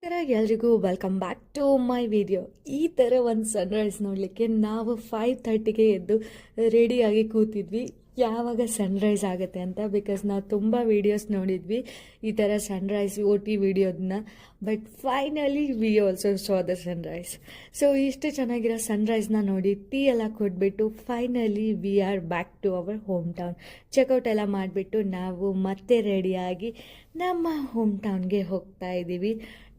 ಎಲ್ರಿಗೂ welcome back to my video. ಈ ಥರ ಒಂದು ಸನ್ರೈಸ್ ನೋಡಲಿಕ್ಕೆ ನಾವು 5:30ಗೆ ಎದ್ದು ರೆಡಿಯಾಗಿ ಕೂತಿದ್ವಿ ಯಾವಾಗ ಸನ್ರೈಸ್ ಆಗುತ್ತೆ ಅಂತ. ಬಿಕಾಸ್ ನಾವು ತುಂಬ ವೀಡಿಯೋಸ್ ನೋಡಿದ್ವಿ ಈ ಥರ ಸನ್ರೈಸ್ OT ವಿಡಿಯೋದನ್ನ. But finally we also saw the sunrise. So ಇಷ್ಟು ಚೆನ್ನಾಗಿರೋ ಸನ್ರೈಸ್ನ ನೋಡಿ ಟೀ ಎಲ್ಲ ಕೊಟ್ಬಿಟ್ಟು finally we are back to our home town. Checkout ಎಲ್ಲ ಮಾಡಿಬಿಟ್ಟು ನಾವು ಮತ್ತೆ ರೆಡಿಯಾಗಿ ನಮ್ಮ ಹೋಮ್ ಟೌನ್ಗೆ ಹೋಗ್ತಾ ಇದ್ದೀವಿ.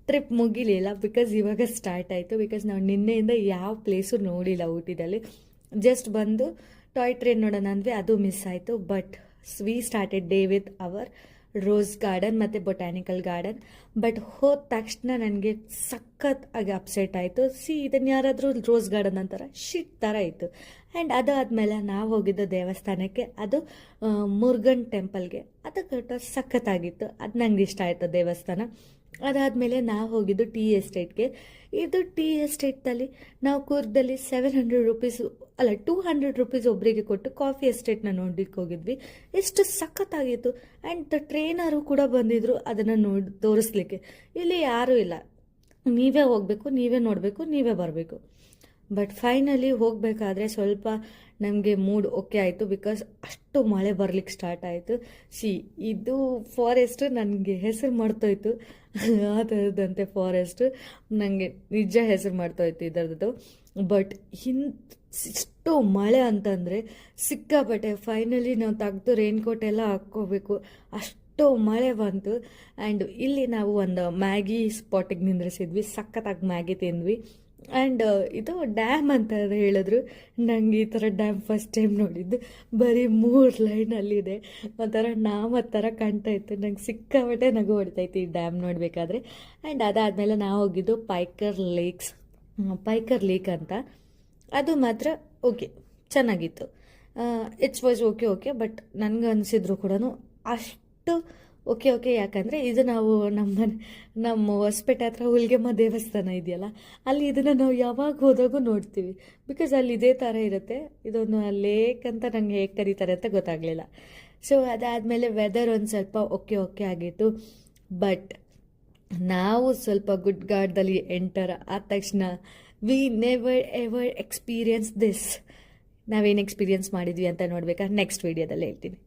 ಟ್ರಿಪ್ ಮುಗಿಲಿಲ್ಲ ಬಿಕಾಸ್ ಇವಾಗ ಸ್ಟಾರ್ಟ್ ಆಯಿತು. ಬಿಕಾಸ್ ನಾವು ನಿನ್ನೆಯಿಂದ ಯಾವ ಪ್ಲೇಸು ನೋಡಿಲ್ಲ ಊಟಿದಲ್ಲಿ. ಜಸ್ಟ್ ಬಂದು ಟಾಯ್ ಟ್ರೈನ್ ನೋಡೋಣ ಅಂದರೆ ಅದು ಮಿಸ್ ಆಯಿತು. But we started day with our rose garden ಮತ್ತು ಬೊಟ್ಯಾನಿಕಲ್ ಗಾರ್ಡನ್. ಬಟ್ ಹೋದ ತಕ್ಷಣ ನನಗೆ ಸಖತ್ ಆಗಿ ಅಪ್ಸೆಟ್ ಆಯಿತು. ಇದನ್ನು ಯಾರಾದರೂ ರೋಸ್ ಗಾರ್ಡನ್ ಅಂತಾರೆ, ಶಿಟ್ ಥರ ಇತ್ತು. ಆ್ಯಂಡ್ ಅದಾದಮೇಲೆ ನಾವು ಹೋಗಿದ್ದು ದೇವಸ್ಥಾನಕ್ಕೆ, ಅದು ಮುರುಗನ್ ಟೆಂಪಲ್ಗೆ. ಅದು ಸಖತ್ತಾಗಿತ್ತು, ಅದು ನಂಗೆ ಇಷ್ಟ ಆಯಿತು ದೇವಸ್ಥಾನ. ಅದಾದಮೇಲೆ ನಾವು ಹೋಗಿದ್ದು ಟೀ ಎಸ್ಟೇಟ್ಗೆ. ಇದು ಟೀ ಎಸ್ಟೇಟಲ್ಲಿ ನಾವು ಕೂರ್ಗದಲ್ಲಿ 700 ರೂಪೀಸ್ ಅಲ್ಲ 200 ರೂಪೀಸ್ ಒಬ್ಬರಿಗೆ ಕೊಟ್ಟು ಕಾಫಿ ಎಸ್ಟೇಟ್ನ ನೋಡ್ಲಿಕ್ಕೆ ಹೋಗಿದ್ವಿ. ಎಷ್ಟು ಸಖತ್ತಾಗಿತ್ತು. ಆ್ಯಂಡ್ ಟ್ರೈನರು ಕೂಡ ಬಂದಿದ್ರು ಅದನ್ನು ತೋರಿಸ್ಲಿಕ್ಕೆ. ಇಲ್ಲಿ ಯಾರೂ ಇಲ್ಲ, ನೀವೇ ಹೋಗಬೇಕು, ನೀವೇ ನೋಡಬೇಕು, ನೀವೇ ಬರಬೇಕು. ಬಟ್ ಫೈನಲಿ ಹೋಗಬೇಕಾದ್ರೆ ಸ್ವಲ್ಪ ನಮಗೆ ಮೂಡ್ ಓಕೆ ಆಯಿತು. ಬಿಕಾಸ್ ಅಷ್ಟು ಮಳೆ ಬರ್ಲಿಕ್ಕೆ ಸ್ಟಾರ್ಟ್ ಆಯಿತು. ಇದು ಫಾರೆಸ್ಟ್ ನನಗೆ ಹೆಸರು ಮಾಡ್ತೋಯ್ತು ಆ ಥರದಂತೆ ಫಾರೆಸ್ಟ್ ನನಗೆ ನಿಜ ಹೆಸರು ಮಾಡ್ತೋಯ್ತು ಇದರದ್ದು. ಬಟ್ ಇಷ್ಟು ಮಳೆ ಅಂತಂದರೆ ಸಿಕ್ಕಾಪಟ್ಟೆ. ಫೈನಲಿ ನಾವು ತೆಗೆದು ರೈನ್ಕೋಟ್ ಎಲ್ಲ ಹಾಕ್ಕೋಬೇಕು, ಅಷ್ಟು ಮಳೆ ಬಂತು. ಆ್ಯಂಡ್ ಇಲ್ಲಿ ನಾವು ಒಂದು ಮ್ಯಾಗಿ ಸ್ಪಾಟಿಗೆ ನಿಂದ್ರಿಸಿದ್ವಿ, ಸಖತ್ತಾಗಿ ಮ್ಯಾಗಿ ತಿಂದ್ವಿ. ಆ್ಯಂಡ್ ಇದು ಡ್ಯಾಮ್ ಅಂತ ಹೇಳಿದ್ರು. ನಂಗೆ ಈ ಥರ ಡ್ಯಾಮ್ ಫಸ್ಟ್ ಟೈಮ್ ನೋಡಿದ್ದು. ಬರೀ 3 ಲೈನಲ್ಲಿದೆ, ಒಂಥರ ನಾಮ ಥರ ಕಾಣ್ತಾ ಇತ್ತು. ನಂಗೆ ಸಿಕ್ಕಾಪಟ್ಟೆ ನಗು ಹೊಡ್ತಾಯಿತ್ತು ಈ ಡ್ಯಾಮ್ ನೋಡಬೇಕಾದ್ರೆ. ಆ್ಯಂಡ್ ಅದಾದಮೇಲೆ ನಾವು ಹೋಗಿದ್ದು ಪೈಕರ್ ಲೇಕ್ ಅಂತ. ಅದು ಮಾತ್ರ ಓಕೆ, ಚೆನ್ನಾಗಿತ್ತು. It's was okay. ಬಟ್ ನನಗೆ ಅನಿಸಿದ್ರು ಕೂಡ ಅಷ್ಟು ಓಕೆ. ಯಾಕಂದರೆ ಇದು ನಾವು ನಮ್ಮ ಹೊಸಪೇಟೆ ಹತ್ರ ಹುಲ್ಗೆಮ್ಮ ದೇವಸ್ಥಾನ ಇದೆಯಲ್ಲ, ಅಲ್ಲಿ ಇದನ್ನು ನಾವು ಯಾವಾಗ ಹೋದಾಗೂ ನೋಡ್ತೀವಿ. ಬಿಕಾಸ್ ಅಲ್ಲಿ ಇದೇ ಥರ ಇರುತ್ತೆ. ಇದೊಂದು ಲೇಕ್ ಅಂತ ನಂಗೆ ಹೇಗೆ ಕರೀತಾರೆ ಅಂತ ಗೊತ್ತಾಗಲಿಲ್ಲ. ಸೊ ಅದಾದಮೇಲೆ ವೆದರ್ ಒಂದು ಸ್ವಲ್ಪ ಓಕೆ ಆಗಿತ್ತು. ಬಟ್ ನಾವು ಸ್ವಲ್ಪ ಗುಡ್ ಗಾರ್ಡ್ದಲ್ಲಿ ಎಂಟರ್ ಆದ ತಕ್ಷಣ we never ever experience this. ನಾವೇನು ಎಕ್ಸ್ಪೀರಿಯನ್ಸ್ ಮಾಡಿದ್ವಿ ಅಂತ ನೋಡ್ಬೇಕಾ ನೆಕ್ಸ್ಟ್ ವೀಡಿಯೋದಲ್ಲಿ ಹೇಳ್ತೀನಿ.